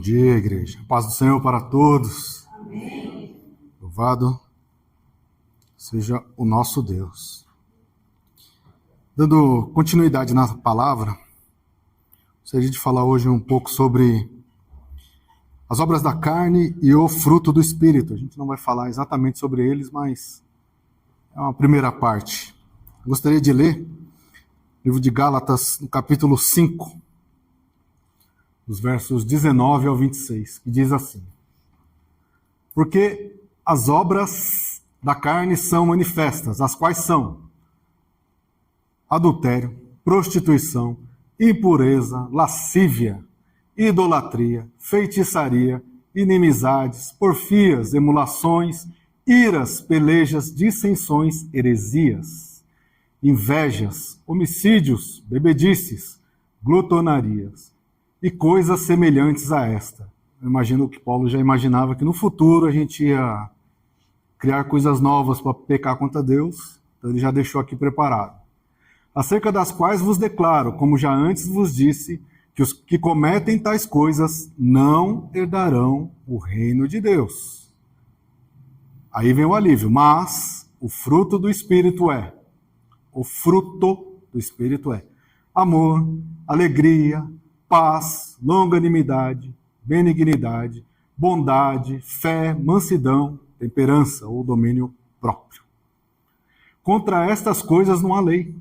dia, igreja. Paz do Senhor para todos. Amém. Louvado seja o nosso Deus. Dando continuidade na palavra, gostaria de falar hoje um pouco sobre as obras da carne e o fruto do Espírito. A gente não vai falar exatamente sobre eles, mas é uma primeira parte. Gostaria de ler o livro de Gálatas, no capítulo 5, dos versos 19 ao 26, que diz assim: Porque as obras da carne são manifestas, as quais são adultério, prostituição, impureza, lascívia, idolatria, feitiçaria, inimizades, porfias, emulações, iras, pelejas, dissensões, heresias, invejas, homicídios, bebedices, glutonarias e coisas semelhantes a esta. Eu imagino que Paulo já imaginava que no futuro a gente ia criar coisas novas para pecar contra Deus, então ele já deixou aqui preparado. Acerca das quais vos declaro, como já antes vos disse, que os que cometem tais coisas não herdarão o reino de Deus. Aí vem o alívio. Mas o fruto do Espírito é amor, alegria, paz, longanimidade, benignidade, bondade, fé, mansidão, temperança ou domínio próprio. Contra estas coisas não há lei.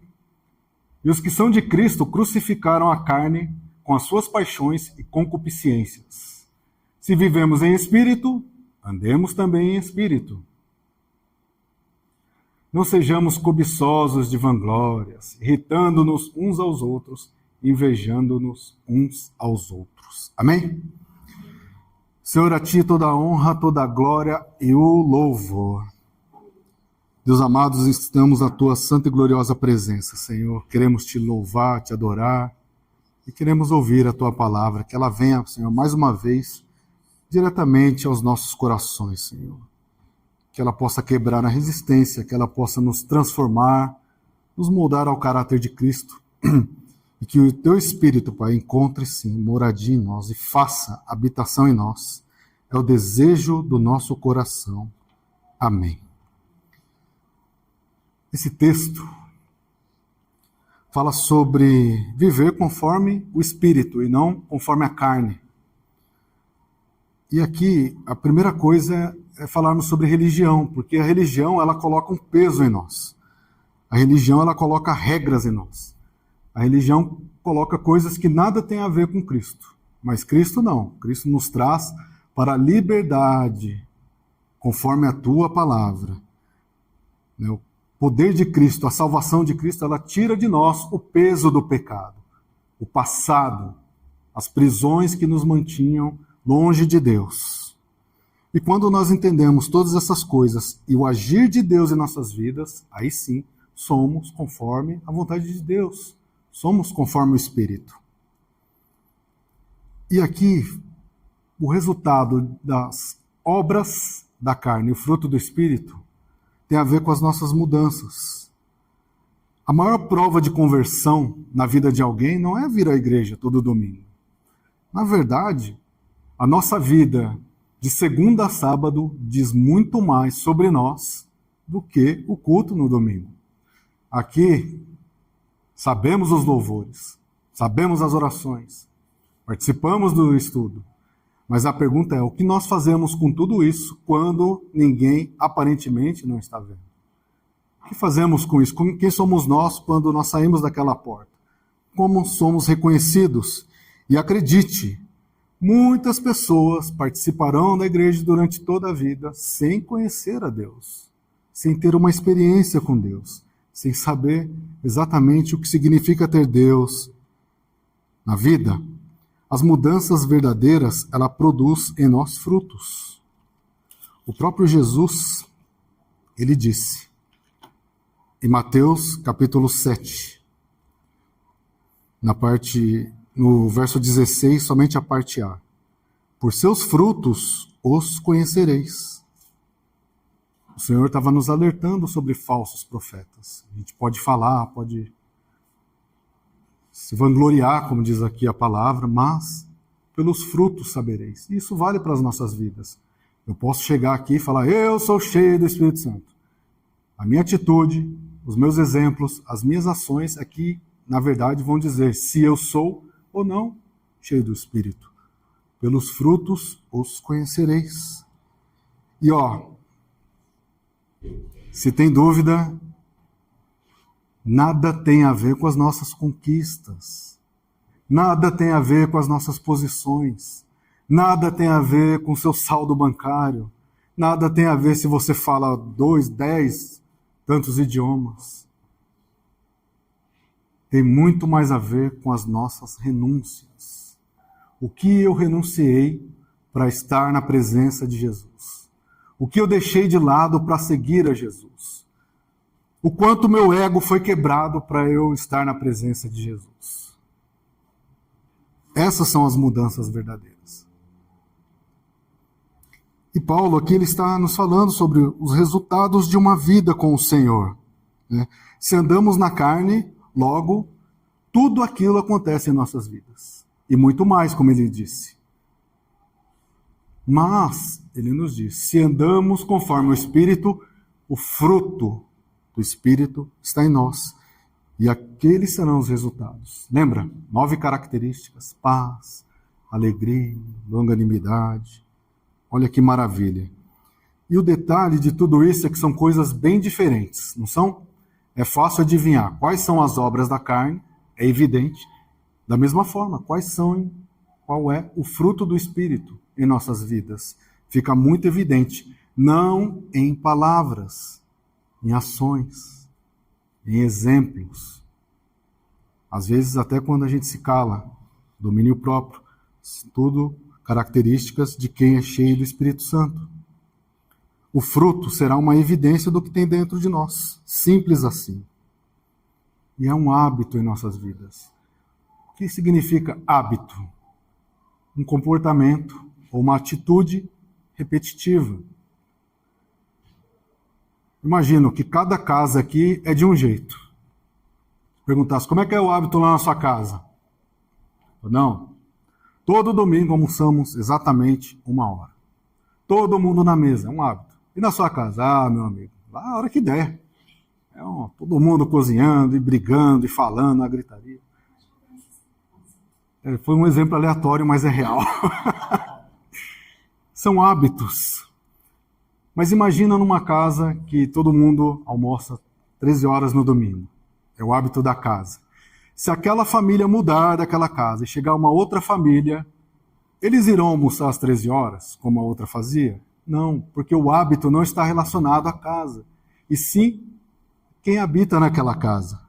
E os que são de Cristo crucificaram a carne com as suas paixões e concupiscências. Se vivemos em espírito, andemos também em espírito. Não sejamos cobiçosos de vanglórias, irritando-nos uns aos outros, invejando-nos uns aos outros. Amém? Senhor, a Ti toda a honra, toda a glória e o louvor. Deus amados, estamos na Tua santa e gloriosa presença, Senhor. Queremos Te louvar, Te adorar e queremos ouvir a Tua palavra, que ela venha, Senhor, mais uma vez, diretamente aos nossos corações, Senhor. Que ela possa quebrar a resistência, que ela possa nos transformar, nos moldar ao caráter de Cristo e que o Teu Espírito, Pai, encontre, sim, moradia em nós e faça habitação em nós. É o desejo do nosso coração. Amém. Esse texto fala sobre viver conforme o Espírito e não conforme a carne. E aqui a primeira coisa é falarmos sobre religião, porque a religião ela coloca um peso em nós. A religião ela coloca regras em nós. A religião coloca coisas que nada tem a ver com Cristo. Mas Cristo não. Cristo nos traz para a liberdade, conforme a Tua palavra. O poder de Cristo, a salvação de Cristo, ela tira de nós o peso do pecado, o passado, as prisões que nos mantinham longe de Deus. E quando nós entendemos todas essas coisas e o agir de Deus em nossas vidas, aí sim, somos conforme a vontade de Deus. Somos conforme o Espírito. E aqui, o resultado das obras da carne, o fruto do Espírito, tem a ver com as nossas mudanças. A maior prova de conversão na vida de alguém não é vir à igreja todo domingo. Na verdade, a nossa vida de segunda a sábado diz muito mais sobre nós do que o culto no domingo. Aqui, sabemos os louvores, sabemos as orações, participamos do estudo, mas a pergunta é, o que nós fazemos com tudo isso quando ninguém aparentemente não está vendo? O que fazemos com isso? Quem somos nós quando nós saímos daquela porta? Como somos reconhecidos? E acredite, muitas pessoas participarão da igreja durante toda a vida sem conhecer a Deus, sem ter uma experiência com Deus, sem saber exatamente o que significa ter Deus na vida. As mudanças verdadeiras, ela produz em nós frutos. O próprio Jesus, ele disse, em Mateus capítulo 7, no verso 16, somente a parte A. Por seus frutos os conhecereis. O Senhor estava nos alertando sobre falsos profetas. A gente pode falar, pode se vangloriar, como diz aqui a palavra, mas pelos frutos sabereis. Isso vale para as nossas vidas. Eu posso chegar aqui e falar, eu sou cheio do Espírito Santo. A minha atitude, os meus exemplos, as minhas ações aqui, na verdade, vão dizer se eu sou ou não cheio do Espírito. Pelos frutos os conhecereis. E se tem dúvida, nada tem a ver com as nossas conquistas. Nada tem a ver com as nossas posições. Nada tem a ver com o seu saldo bancário. Nada tem a ver se você fala 2, 10, tantos idiomas. Tem muito mais a ver com as nossas renúncias. O que eu renunciei para estar na presença de Jesus? O que eu deixei de lado para seguir a Jesus? O quanto meu ego foi quebrado para eu estar na presença de Jesus? Essas são as mudanças verdadeiras. E Paulo aqui ele está nos falando sobre os resultados de uma vida com o Senhor. Né? Se andamos na carne, logo, tudo aquilo acontece em nossas vidas. E muito mais, como ele disse. Mas, ele nos diz, se andamos conforme o Espírito, o fruto do Espírito está em nós. E aqueles serão os resultados. Lembra? 9 características: paz, alegria, longanimidade. Olha que maravilha. E o detalhe de tudo isso é que são coisas bem diferentes, não são? É fácil adivinhar quais são as obras da carne, é evidente. Da mesma forma, qual é o fruto do Espírito em nossas vidas? Fica muito evidente. Não em palavras, em ações, em exemplos. Às vezes até quando a gente se cala, domínio próprio, tudo características de quem é cheio do Espírito Santo. O fruto será uma evidência do que tem dentro de nós. Simples assim. E é um hábito em nossas vidas. O que significa hábito? Um comportamento ou uma atitude repetitiva. Imagino que cada casa aqui é de um jeito. Perguntasse, como é que é o hábito lá na sua casa? Não. Todo domingo almoçamos exatamente 1 hora. Todo mundo na mesa, é um hábito. E na sua casa? Ah, meu amigo, lá a hora que der. Todo mundo cozinhando e brigando e falando, a gritaria. Foi um exemplo aleatório, mas é real. São hábitos. Mas imagina numa casa que todo mundo almoça 13 horas no domingo. É o hábito da casa. Se aquela família mudar daquela casa e chegar uma outra família, eles irão almoçar às 13 horas, como a outra fazia? Não, porque o hábito não está relacionado à casa, e sim quem habita naquela casa.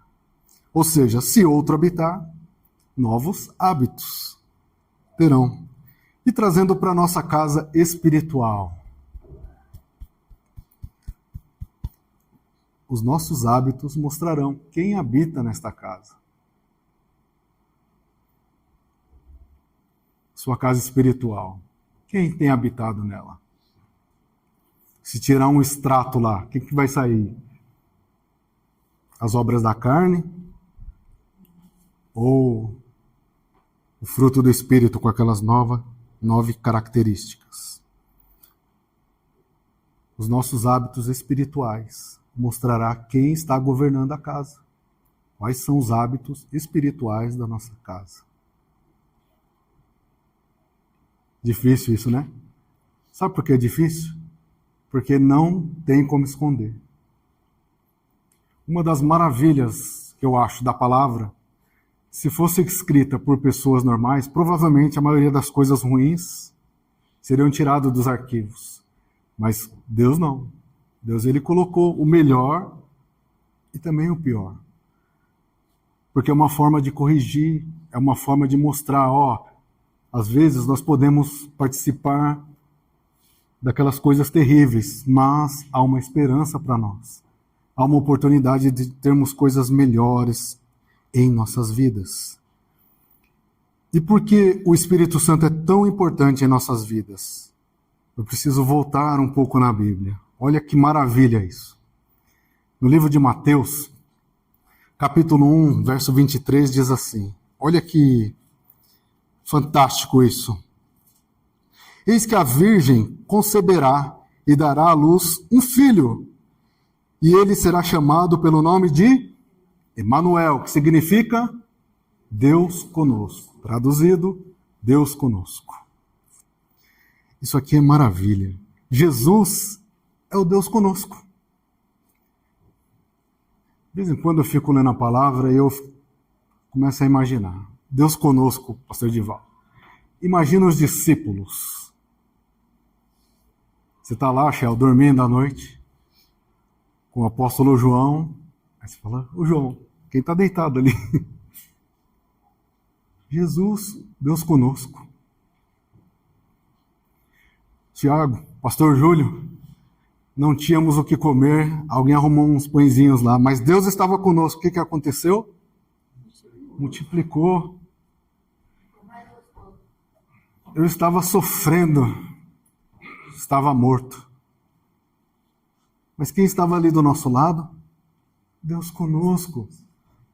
Ou seja, se outro habitar, novos hábitos terão. E trazendo para a nossa casa espiritual. Os nossos hábitos mostrarão quem habita nesta casa. Sua casa espiritual. Quem tem habitado nela? Se tirar um extrato lá, o que vai sair? As obras da carne? Ou o fruto do Espírito com aquelas 9 características? Os nossos hábitos espirituais mostrará quem está governando a casa. Quais são os hábitos espirituais da nossa casa? Difícil isso, né? Sabe por que é difícil? Porque não tem como esconder. Uma das maravilhas que eu acho da palavra, se fosse escrita por pessoas normais, provavelmente a maioria das coisas ruins seriam tiradas dos arquivos. Mas Deus não. Deus ele colocou o melhor e também o pior. Porque é uma forma de corrigir, é uma forma de mostrar, às vezes nós podemos participar daquelas coisas terríveis, mas há uma esperança para nós. Há uma oportunidade de termos coisas melhores em nossas vidas. E por que o Espírito Santo é tão importante em nossas vidas? Eu preciso voltar um pouco na Bíblia. Olha que maravilha isso. No livro de Mateus, capítulo 1, verso 23, diz assim. Olha que Fantástico isso. Eis que a virgem conceberá e dará à luz um filho, e ele será chamado pelo nome de Emanuel, que significa Deus conosco. Traduzido, Deus conosco. Isso aqui é maravilha. Jesus é o Deus conosco. De vez em quando eu fico lendo a palavra e eu começo a imaginar. Deus conosco, pastor Edivaldo. Imagina os discípulos. Você está lá, Shell, dormindo à noite, com o apóstolo João. Aí você fala, ô João, quem está deitado ali? Jesus, Deus conosco. Tiago, pastor Júlio, não tínhamos o que comer, alguém arrumou uns pãezinhos lá, mas Deus estava conosco. O que aconteceu? Multiplicou. Eu estava sofrendo, estava morto. Mas quem estava ali do nosso lado? Deus conosco.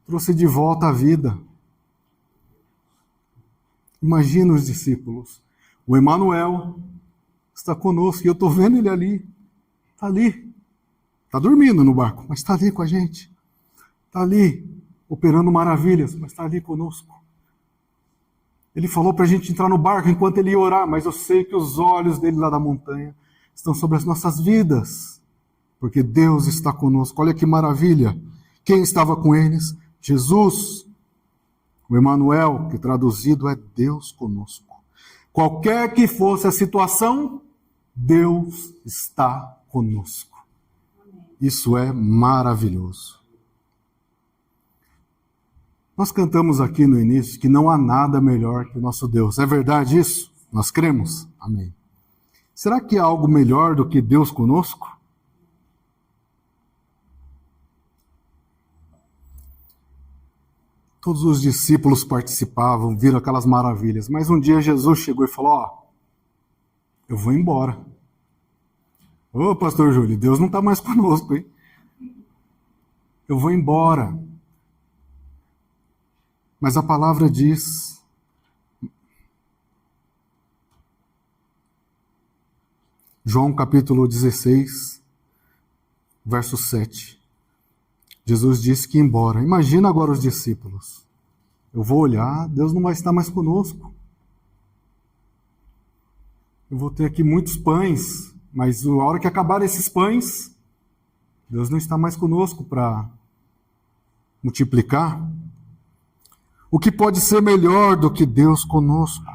Trouxe de volta a vida. Imagina os discípulos. O Emanuel está conosco e eu estou vendo ele ali. Está ali. Está dormindo no barco, mas está ali com a gente. Está ali, operando maravilhas, mas está ali conosco. Ele falou para a gente entrar no barco enquanto ele ia orar, mas eu sei que os olhos dele lá da montanha estão sobre as nossas vidas, porque Deus está conosco. Olha que maravilha. Quem estava com eles? Jesus, o Emanuel, que traduzido é Deus conosco. Qualquer que fosse a situação, Deus está conosco. Isso é maravilhoso. Nós cantamos aqui no início que não há nada melhor que o nosso Deus. É verdade isso? Nós cremos? Amém. Será que há algo melhor do que Deus conosco? Todos os discípulos participavam, viram aquelas maravilhas. Mas um dia Jesus chegou e falou, eu vou embora. Ô, pastor Júlio, Deus não está mais conosco, hein? Eu vou embora. Mas a palavra diz, João capítulo 16, verso 7. Jesus disse que ia embora. Imagina agora os discípulos. Eu vou olhar, Deus não vai estar mais conosco. Eu vou ter aqui muitos pães, mas na hora que acabar esses pães, Deus não está mais conosco para multiplicar. O que pode ser melhor do que Deus conosco?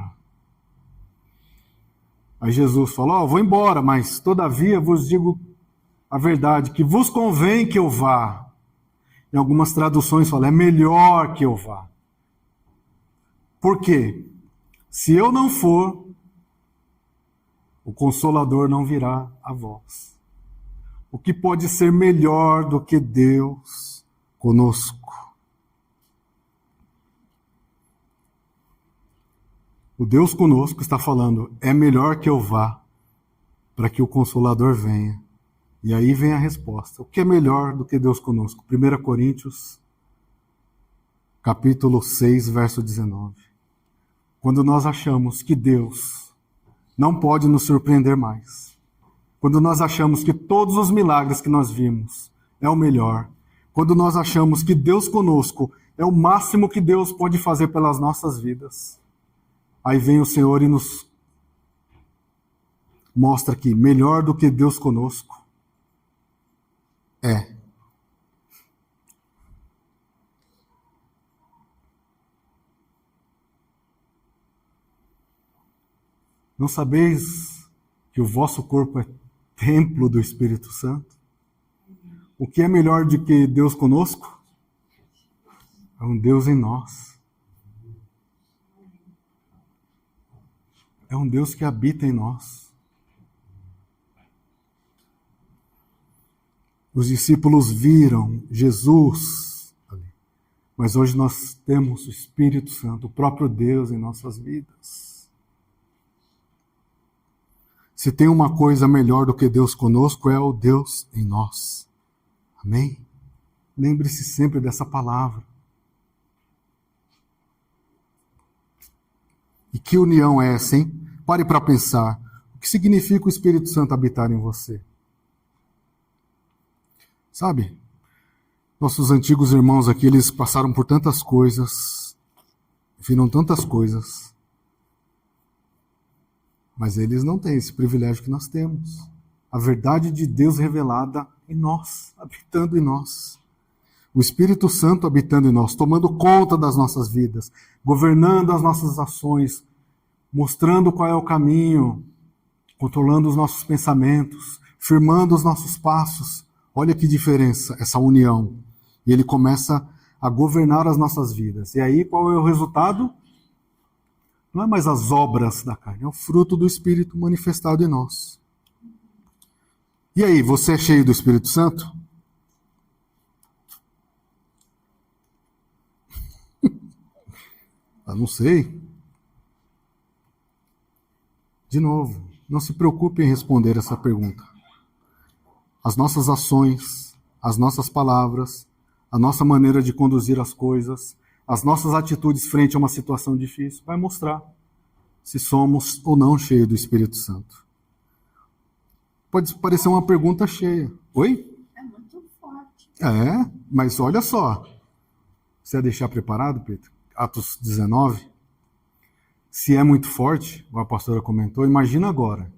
Aí Jesus falou, vou embora, mas todavia vos digo a verdade, que vos convém que eu vá. Em algumas traduções fala, é melhor que eu vá. Por quê? Se eu não for, o Consolador não virá a vós. O que pode ser melhor do que Deus conosco? O Deus conosco está falando, é melhor que eu vá para que o Consolador venha. E aí vem a resposta. O que é melhor do que Deus conosco? 1 Coríntios, capítulo 6, verso 19. Quando nós achamos que Deus não pode nos surpreender mais, quando nós achamos que todos os milagres que nós vimos é o melhor, quando nós achamos que Deus conosco é o máximo que Deus pode fazer pelas nossas vidas, aí vem o Senhor e nos mostra que melhor do que Deus conosco é. Não sabeis que o vosso corpo é templo do Espírito Santo? O que é melhor do que Deus conosco? É um Deus em nós. É um Deus que habita em nós. Os discípulos viram Jesus ali, mas hoje nós temos o Espírito Santo, o próprio Deus em nossas vidas. Se tem uma coisa melhor do que Deus conosco, é o Deus em nós. Amém? Lembre-se sempre dessa palavra. E que união é essa, hein? Pare para pensar. O que significa o Espírito Santo habitar em você? Sabe? Nossos antigos irmãos aqui, eles passaram por tantas coisas, viram tantas coisas, mas eles não têm esse privilégio que nós temos. A verdade de Deus revelada em nós, habitando em nós. O Espírito Santo habitando em nós, tomando conta das nossas vidas, governando as nossas ações, mostrando qual é o caminho, controlando os nossos pensamentos, firmando os nossos passos. Olha que diferença, essa união. E ele começa a governar as nossas vidas. E aí qual é o resultado? Não é mais as obras da carne, é o fruto do Espírito manifestado em nós. E aí, você é cheio do Espírito Santo? Eu não sei. De novo, não se preocupe em responder essa pergunta. As nossas ações, as nossas palavras, a nossa maneira de conduzir as coisas, as nossas atitudes frente a uma situação difícil, vai mostrar se somos ou não cheios do Espírito Santo. Pode parecer uma pergunta cheia. Oi? É muito forte. É, mas olha só. Você ia deixar preparado, Pedro? Atos 19. Se é muito forte, a pastora comentou, imagina agora.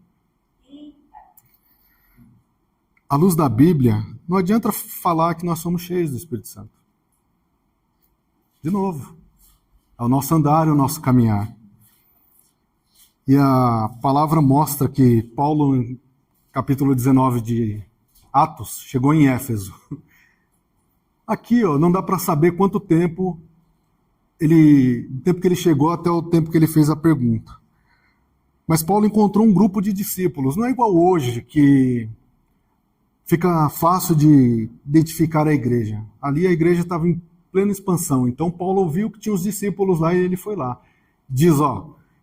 À luz da Bíblia, não adianta falar que nós somos cheios do Espírito Santo. De novo, é o nosso andar, é o nosso caminhar. E a palavra mostra que Paulo, em capítulo 19 de Atos, chegou em Éfeso. Aqui, não dá para saber quanto tempo que ele chegou até o tempo que ele fez a pergunta. Mas Paulo encontrou um grupo de discípulos. Não é igual hoje, que fica fácil de identificar a igreja. Ali a igreja estava em plena expansão. Então Paulo ouviu que tinha os discípulos lá e ele foi lá. Diz,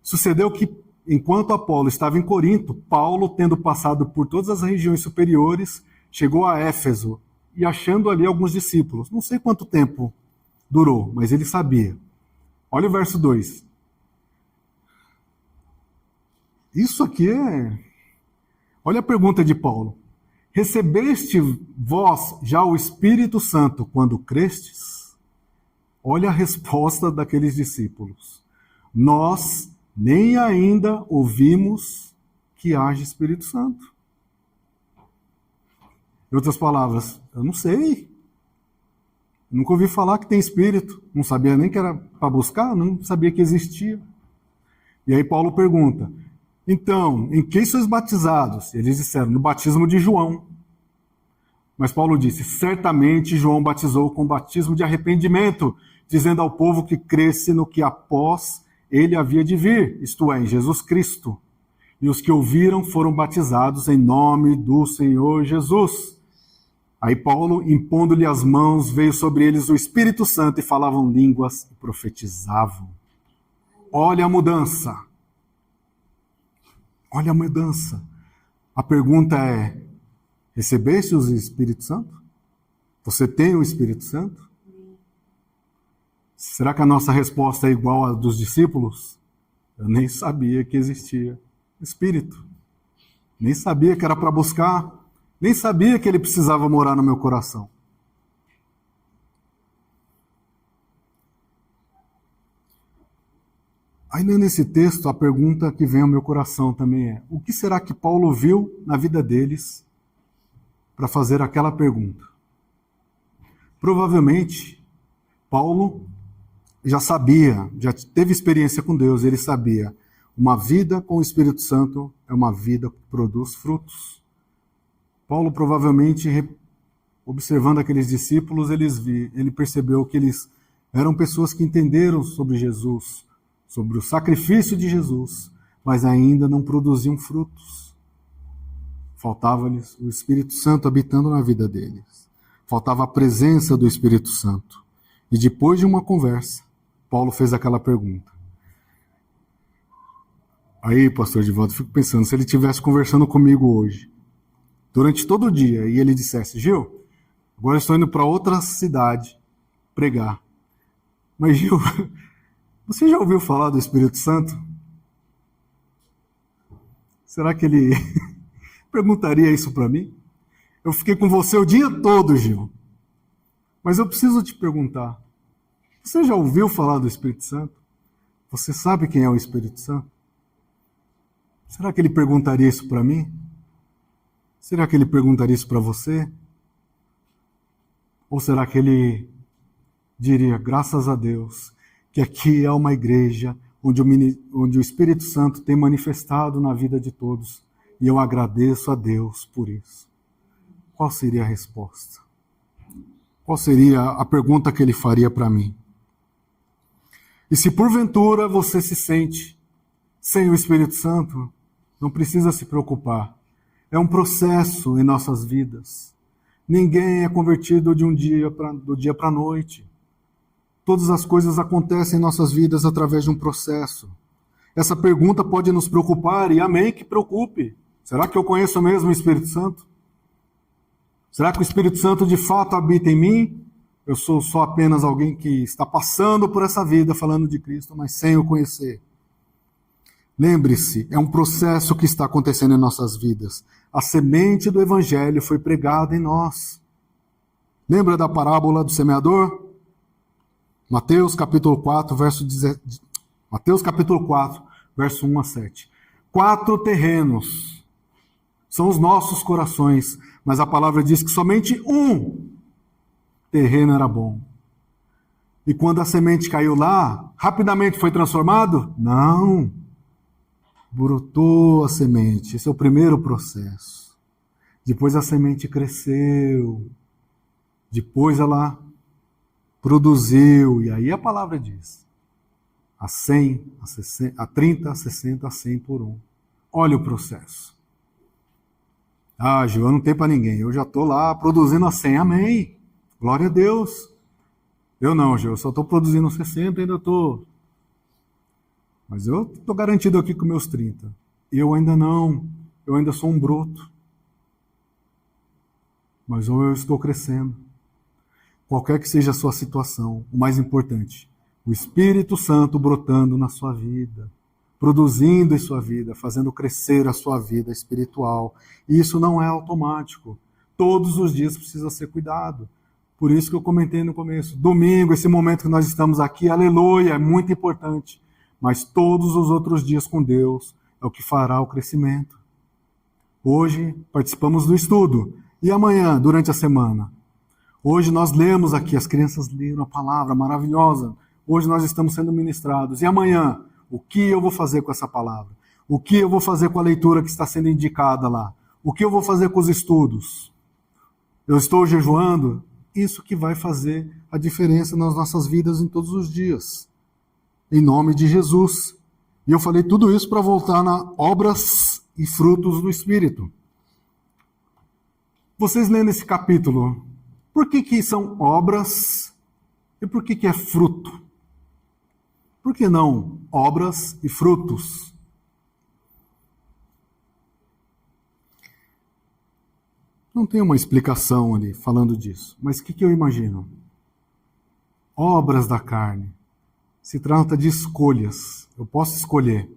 sucedeu que enquanto Apolo estava em Corinto, Paulo, tendo passado por todas as regiões superiores, chegou a Éfeso e achando ali alguns discípulos. Não sei quanto tempo durou, mas ele sabia. Olha o verso 2. Isso aqui é... Olha a pergunta de Paulo. Recebeste vós já o Espírito Santo quando crestes? Olha a resposta daqueles discípulos. Nós nem ainda ouvimos que haja Espírito Santo. Em outras palavras, eu não sei. Nunca ouvi falar que tem Espírito. Não sabia nem que era para buscar, não sabia que existia. E aí Paulo pergunta, então, em que sois batizados? Eles disseram, no batismo de João. Mas Paulo disse, certamente João batizou com batismo de arrependimento, dizendo ao povo que cresce no que após ele havia de vir, isto é, em Jesus Cristo. E os que ouviram foram batizados em nome do Senhor Jesus. Aí Paulo, impondo-lhe as mãos, veio sobre eles o Espírito Santo e falavam línguas e profetizavam. Olha a mudança. Olha a mudança. A pergunta é, recebeste o Espírito Santo? Você tem o Espírito Santo? Será que a nossa resposta é igual à dos discípulos? Eu nem sabia que existia Espírito. Nem sabia que era para buscar. Nem sabia que ele precisava morar no meu coração. Ainda nesse texto, a pergunta que vem ao meu coração também é, o que será que Paulo viu na vida deles para fazer aquela pergunta? Provavelmente, Paulo já sabia, já teve experiência com Deus, ele sabia, uma vida com o Espírito Santo é uma vida que produz frutos. Paulo provavelmente, observando aqueles discípulos, ele percebeu que eles eram pessoas que entenderam sobre Jesus, sobre o sacrifício de Jesus, mas ainda não produziam frutos. Faltava-lhes o Espírito Santo habitando na vida deles. Faltava a presença do Espírito Santo. E depois de uma conversa, Paulo fez aquela pergunta. Aí, pastor Divaldo, eu fico pensando, se ele estivesse conversando comigo hoje, durante todo o dia, e ele dissesse, Gil, agora eu estou indo para outra cidade pregar. Mas, Gil, você já ouviu falar do Espírito Santo? Será que ele perguntaria isso para mim? Eu fiquei com você o dia todo, Gil. Mas eu preciso te perguntar, você já ouviu falar do Espírito Santo? Você sabe quem é o Espírito Santo? Será que ele perguntaria isso para mim? Será que ele perguntaria isso para você? Ou será que ele diria, graças a Deus, que aqui é uma igreja onde o Espírito Santo tem manifestado na vida de todos, e eu agradeço a Deus por isso? Qual seria a resposta? Qual seria a pergunta que ele faria para mim? E se porventura você se sente sem o Espírito Santo, não precisa se preocupar. É um processo em nossas vidas. Ninguém é convertido do dia para a noite. Todas as coisas acontecem em nossas vidas através de um processo. Essa pergunta pode nos preocupar, e amém que preocupe. Será que eu conheço mesmo o Espírito Santo? Será que o Espírito Santo de fato habita em mim? Eu sou só apenas alguém que está passando por essa vida falando de Cristo, mas sem o conhecer. Lembre-se, é um processo que está acontecendo em nossas vidas. A semente do Evangelho foi pregada em nós. Lembra da parábola do semeador? Mateus capítulo 4, verso 1 a 7. 4 terrenos são os nossos corações, mas a palavra diz que somente um terreno era bom. E quando a semente caiu lá, rapidamente foi transformado? Não. Brotou a semente. Esse é o primeiro processo. Depois a semente cresceu. Depois ela produziu. E aí a palavra diz: a 100, a 30, a 60, a 100 por um. Olha o processo. Ah, Gil, eu não tenho para ninguém. Eu já estou lá produzindo a 100. Amém. Glória a Deus. Eu não, Gil. Eu só estou produzindo 60 e ainda estou... Mas eu estou garantido aqui com meus 30. Eu ainda não. Eu ainda sou um broto. Mas eu estou crescendo. Qualquer que seja a sua situação, o mais importante, o Espírito Santo brotando na sua vida, produzindo em sua vida, fazendo crescer a sua vida espiritual. E isso não é automático. Todos os dias precisa ser cuidado. Por isso que eu comentei no começo. Domingo, esse momento que nós estamos aqui, aleluia, é muito importante. Mas todos os outros dias com Deus é o que fará o crescimento. Hoje participamos do estudo. E amanhã, durante a semana? Hoje nós lemos aqui, as crianças leram a palavra maravilhosa. Hoje nós estamos sendo ministrados. E amanhã, o que eu vou fazer com essa palavra? O que eu vou fazer com a leitura que está sendo indicada lá? O que eu vou fazer com os estudos? Eu estou jejuando? Isso que vai fazer a diferença nas nossas vidas em todos os dias. Em nome de Jesus. E eu falei tudo isso para voltar na obras e frutos do Espírito. Vocês lendo esse capítulo, por que são obras e por que é fruto? Por que não obras e frutos? Não tem uma explicação ali falando disso, mas o que eu imagino? Obras da carne. Se trata de escolhas. Eu posso escolher.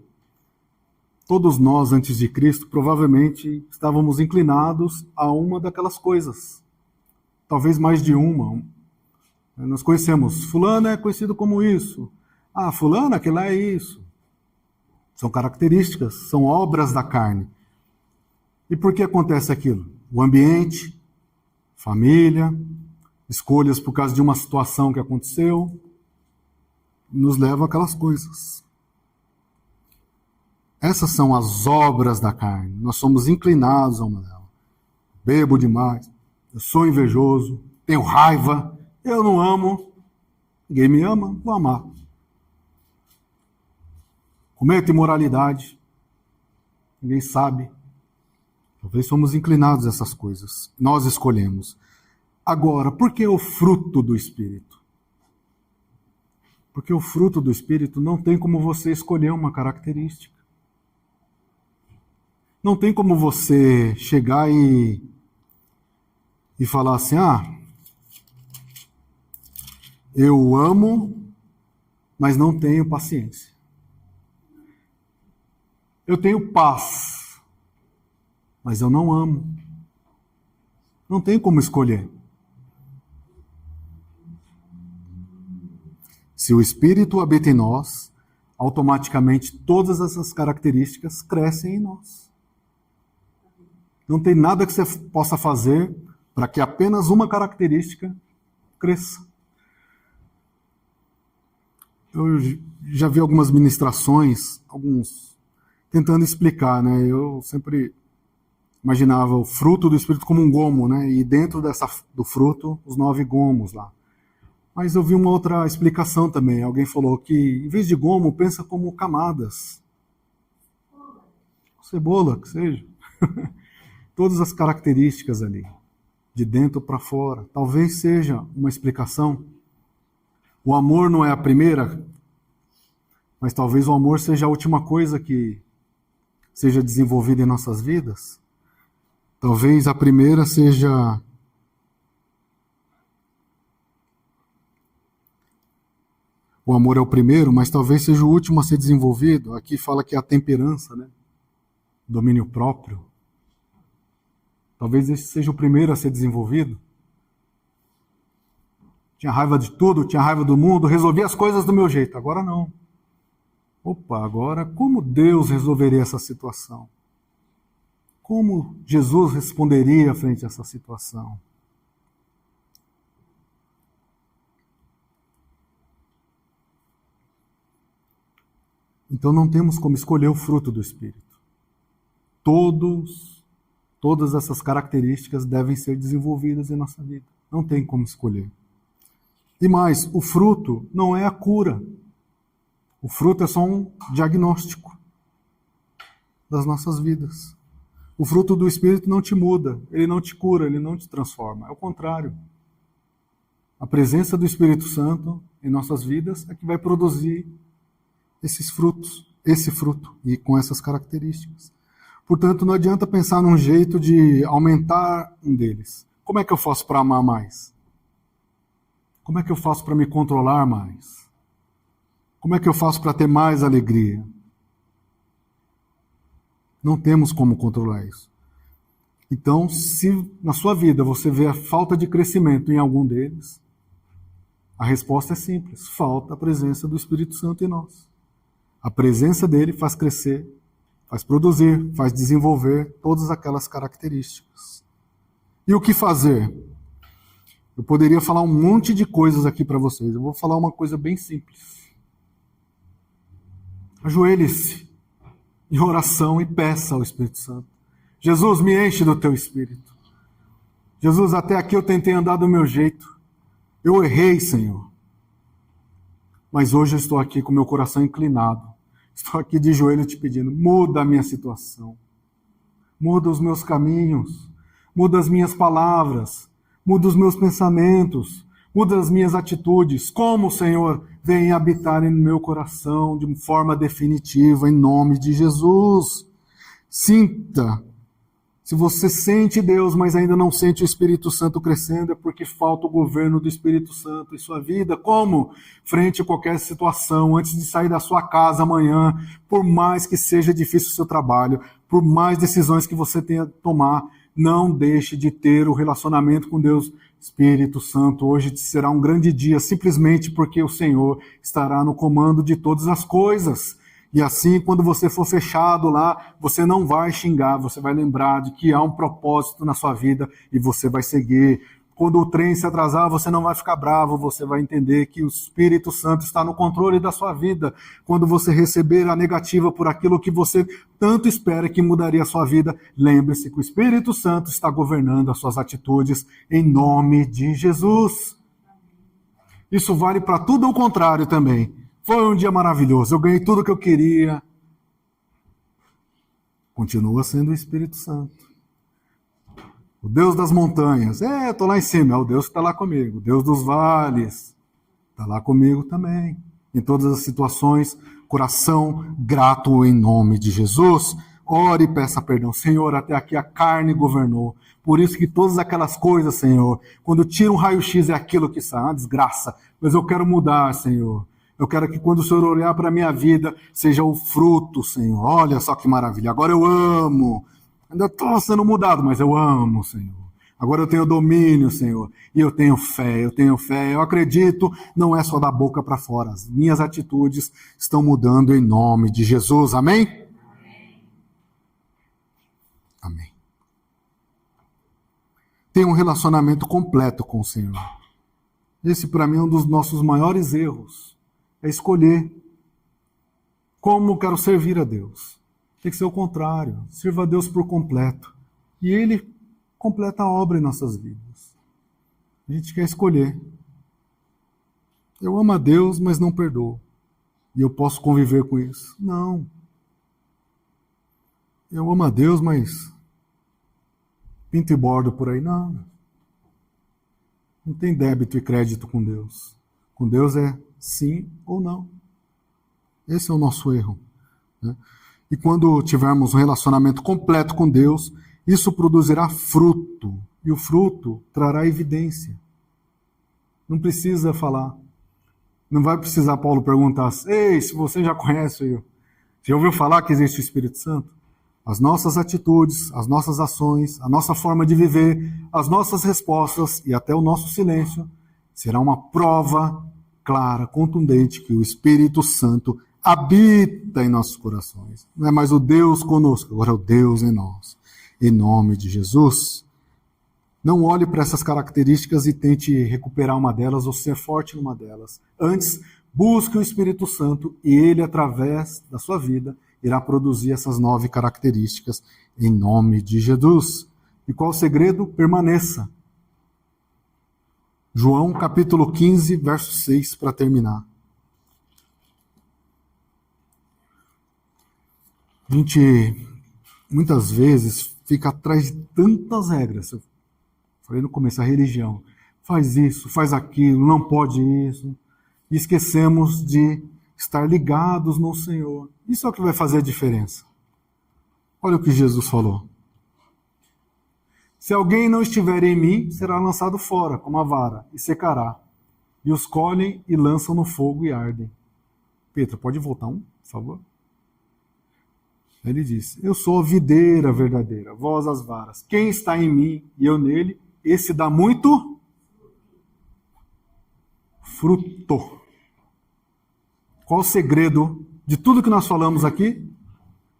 Todos nós, antes de Cristo, provavelmente estávamos inclinados a uma daquelas coisas. Talvez mais de uma. Nós conhecemos, fulano é conhecido como isso. Ah, fulano, aquele lá é isso. São características, são obras da carne. E por que acontece aquilo? O ambiente, família, escolhas por causa de uma situação que aconteceu, nos leva àquelas coisas. Essas são as obras da carne. Nós somos inclinados a uma delas. Bebo demais, eu sou invejoso, tenho raiva, eu não amo, ninguém me ama, vou amar. Cometo imoralidade, ninguém sabe. Talvez somos inclinados a essas coisas. Nós escolhemos. Agora, por que o fruto do Espírito? Porque o fruto do Espírito não tem como você escolher uma característica. Não tem como você chegar e falar assim, eu amo, mas não tenho paciência. Eu tenho paz, mas eu não amo. Não tem como escolher. Se o Espírito habita em nós, automaticamente todas essas características crescem em nós. Não tem nada que você possa fazer para que apenas uma característica cresça. Eu já vi algumas ministrações, tentando explicar, né? Eu sempre imaginava o fruto do Espírito como um gomo, né? E dentro do fruto, os 9 gomos lá. Mas eu vi uma outra explicação também. Alguém falou que, em vez de gomo, pensa como camadas. Cebola, que seja. Todas as características ali, de dentro para fora. Talvez seja uma explicação. O amor não é a primeira, mas talvez o amor seja a última coisa que seja desenvolvida em nossas vidas. Talvez a primeira seja o amor é o primeiro, mas talvez seja o último a ser desenvolvido. Aqui fala que é a temperança, né? Domínio próprio. Talvez esse seja o primeiro a ser desenvolvido. Tinha raiva de tudo, tinha raiva do mundo, resolvia as coisas do meu jeito. Agora não. Opa, agora como Deus resolveria essa situação? Como Jesus responderia frente a essa situação? Então não temos como escolher o fruto do Espírito. Todas essas características devem ser desenvolvidas em nossa vida. Não tem como escolher. E mais, o fruto não é a cura. O fruto é só um diagnóstico das nossas vidas. O fruto do Espírito não te muda, ele não te cura, ele não te transforma. É o contrário. A presença do Espírito Santo em nossas vidas é que vai produzir esses frutos, esse fruto, e com essas características. Portanto, não adianta pensar num jeito de aumentar um deles. Como é que eu faço para amar mais? Como é que eu faço para me controlar mais? Como é que eu faço para ter mais alegria? Não temos como controlar isso. Então, se na sua vida você vê a falta de crescimento em algum deles, a resposta é simples: falta a presença do Espírito Santo em nós. A presença dele faz crescer, faz produzir, faz desenvolver todas aquelas características. E o que fazer? Eu poderia falar um monte de coisas aqui para vocês. Eu vou falar uma coisa bem simples. Ajoelhe-se em oração e peça ao Espírito Santo. Jesus, me enche do teu Espírito. Jesus, até aqui eu tentei andar do meu jeito. Eu errei, Senhor. Mas hoje eu estou aqui com meu coração inclinado. Estou aqui de joelho te pedindo, muda a minha situação. Muda os meus caminhos. Muda as minhas palavras. Muda os meus pensamentos. Muda as minhas atitudes. Como, Senhor, vem habitar em meu coração de forma definitiva, em nome de Jesus. Sinta. Se você sente Deus, mas ainda não sente o Espírito Santo crescendo, é porque falta o governo do Espírito Santo em sua vida. Como? Frente a qualquer situação, antes de sair da sua casa amanhã, por mais que seja difícil o seu trabalho, por mais decisões que você tenha que tomar, não deixe de ter o relacionamento com Deus. Espírito Santo, hoje será um grande dia, simplesmente porque o Senhor estará no comando de todas as coisas. E assim, quando você for fechado lá, você não vai xingar, você vai lembrar de que há um propósito na sua vida e você vai seguir. Quando o trem se atrasar, você não vai ficar bravo, você vai entender que o Espírito Santo está no controle da sua vida. Quando você receber a negativa por aquilo que você tanto espera que mudaria a sua vida, lembre-se que o Espírito Santo está governando as suas atitudes em nome de Jesus. Isso vale para tudo ao contrário também. Foi um dia maravilhoso, eu ganhei tudo o que eu queria. Continua sendo o Espírito Santo. O Deus das montanhas, eu estou lá em cima, é o Deus que está lá comigo. O Deus dos vales, está lá comigo também. Em todas as situações, coração grato em nome de Jesus. Ore e peça perdão. Senhor, até aqui a carne governou. Por isso que todas aquelas coisas, Senhor, quando tira um raio-x é aquilo que sai, uma desgraça. Mas eu quero mudar, Senhor. Eu quero que quando o Senhor olhar para a minha vida, seja o fruto, Senhor. Olha só que maravilha. Agora eu amo. Ainda estou sendo mudado, mas eu amo, Senhor. Agora eu tenho domínio, Senhor, e eu tenho fé, eu acredito, não é só da boca para fora, as minhas atitudes estão mudando em nome de Jesus, amém? Amém. Tenha um relacionamento completo com o Senhor. Esse para mim é um dos nossos maiores erros, é escolher como quero servir a Deus. Tem que ser o contrário, sirva a Deus por completo, e Ele completa a obra em nossas vidas. A gente quer escolher. Eu amo a Deus, mas não perdoo. E eu posso conviver com isso. Não. Eu amo a Deus, mas pinto e bordo por aí. Não. Não tem débito e crédito com Deus. Com Deus é sim ou não. Esse é o nosso erro, né? E quando tivermos um relacionamento completo com Deus, isso produzirá fruto, e o fruto trará evidência. Não precisa falar. Não vai precisar Paulo perguntar, ei, se você já conhece, já ouviu falar que existe o Espírito Santo? As nossas atitudes, as nossas ações, a nossa forma de viver, as nossas respostas e até o nosso silêncio será uma prova clara, contundente, que o Espírito Santo habita em nossos corações. Não é mais o Deus conosco, agora é o Deus em nós. Em nome de Jesus, não olhe para essas características e tente recuperar uma delas ou ser forte numa delas. Antes, busque o Espírito Santo e ele, através da sua vida, irá produzir essas 9 características em nome de Jesus. E qual o segredo? Permaneça. João capítulo 15, verso 6, para terminar. A gente, muitas vezes, fica atrás de tantas regras. Eu falei no começo, a religião. Faz isso, faz aquilo, não pode isso. E esquecemos de estar ligados no Senhor. Isso é o que vai fazer a diferença. Olha o que Jesus falou. Se alguém não estiver em mim, será lançado fora, como a vara, e secará. E os colhem e lançam no fogo e ardem. Pedro, pode voltar por favor? Ele disse, eu sou a videira verdadeira, vós as varas. Quem está em mim e eu nele, esse dá muito fruto. Qual o segredo de tudo que nós falamos aqui?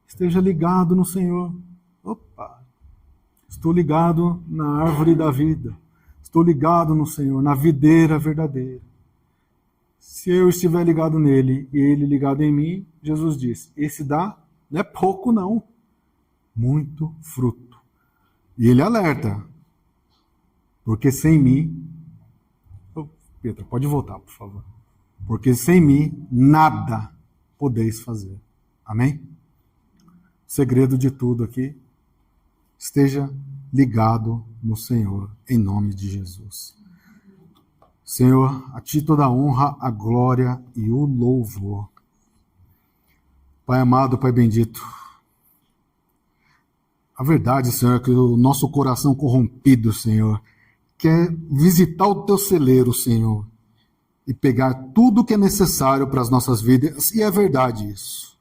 Esteja ligado no Senhor. Opa! Estou ligado na árvore da vida. Estou ligado no Senhor, na videira verdadeira. Se eu estiver ligado nele e ele ligado em mim, Jesus disse, esse dá, não é pouco não, muito fruto. E ele alerta, porque sem mim, Pedro, pode voltar, por favor. Porque sem mim, nada podeis fazer. Amém? O segredo de tudo aqui, esteja ligado no Senhor, em nome de Jesus. Senhor, a Ti toda a honra, a glória e o louvor. Pai amado, Pai bendito, a verdade, Senhor, é que o nosso coração corrompido, Senhor, quer visitar o Teu celeiro, Senhor, e pegar tudo que é necessário para as nossas vidas, e é verdade isso.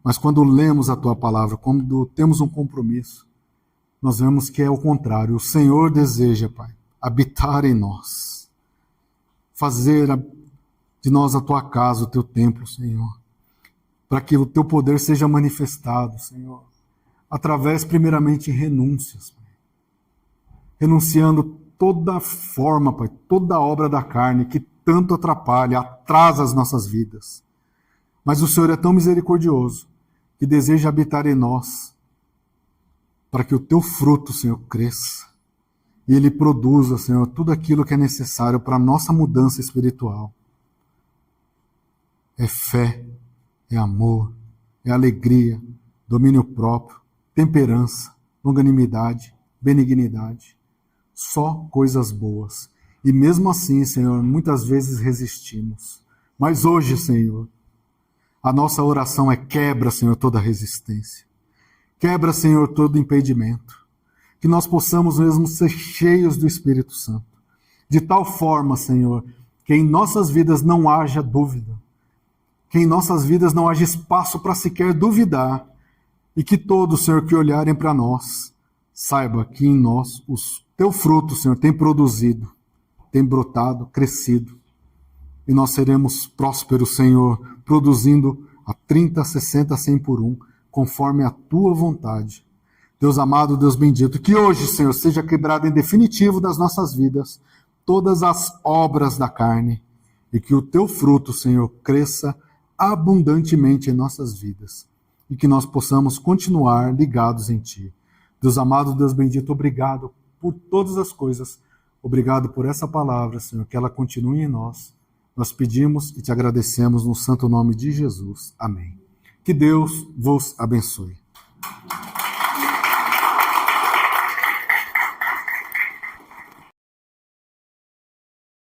Mas quando lemos a Tua palavra, quando temos um compromisso, nós vemos que é o contrário. O Senhor deseja, Pai, habitar em nós, fazer de nós a Tua casa, o Teu templo, Senhor, para que o Teu poder seja manifestado, Senhor, através, primeiramente, de renúncias, Pai. Renunciando toda forma, Pai, toda obra da carne que tanto atrapalha, atrasa as nossas vidas. Mas o Senhor é tão misericordioso que deseja habitar em nós, para que o Teu fruto, Senhor, cresça e Ele produza, Senhor, tudo aquilo que é necessário para a nossa mudança espiritual. É fé, é amor, é alegria, domínio próprio, temperança, longanimidade, benignidade. Só coisas boas. E mesmo assim, Senhor, muitas vezes resistimos. Mas hoje, Senhor, a nossa oração é quebra, Senhor, toda resistência. Quebra, Senhor, todo impedimento. Que nós possamos mesmo ser cheios do Espírito Santo. De tal forma, Senhor, que em nossas vidas não haja dúvida. Que em nossas vidas não haja espaço para sequer duvidar E que todos, Senhor, que olharem para nós, saiba que em nós o teu fruto, Senhor, tem produzido, tem brotado, crescido. E nós seremos prósperos, Senhor, produzindo a 30, 60, 100 por um, conforme a tua vontade. Deus amado, Deus bendito, que hoje, Senhor, seja quebrado em definitivo das nossas vidas todas as obras da carne e que o teu fruto, Senhor, cresça abundantemente em nossas vidas e que nós possamos continuar ligados em ti. Deus amado, Deus bendito, obrigado por todas as coisas. Obrigado por essa palavra, Senhor, que ela continue em nós. Nós pedimos e te agradecemos no santo nome de Jesus. Amém. Que Deus vos abençoe.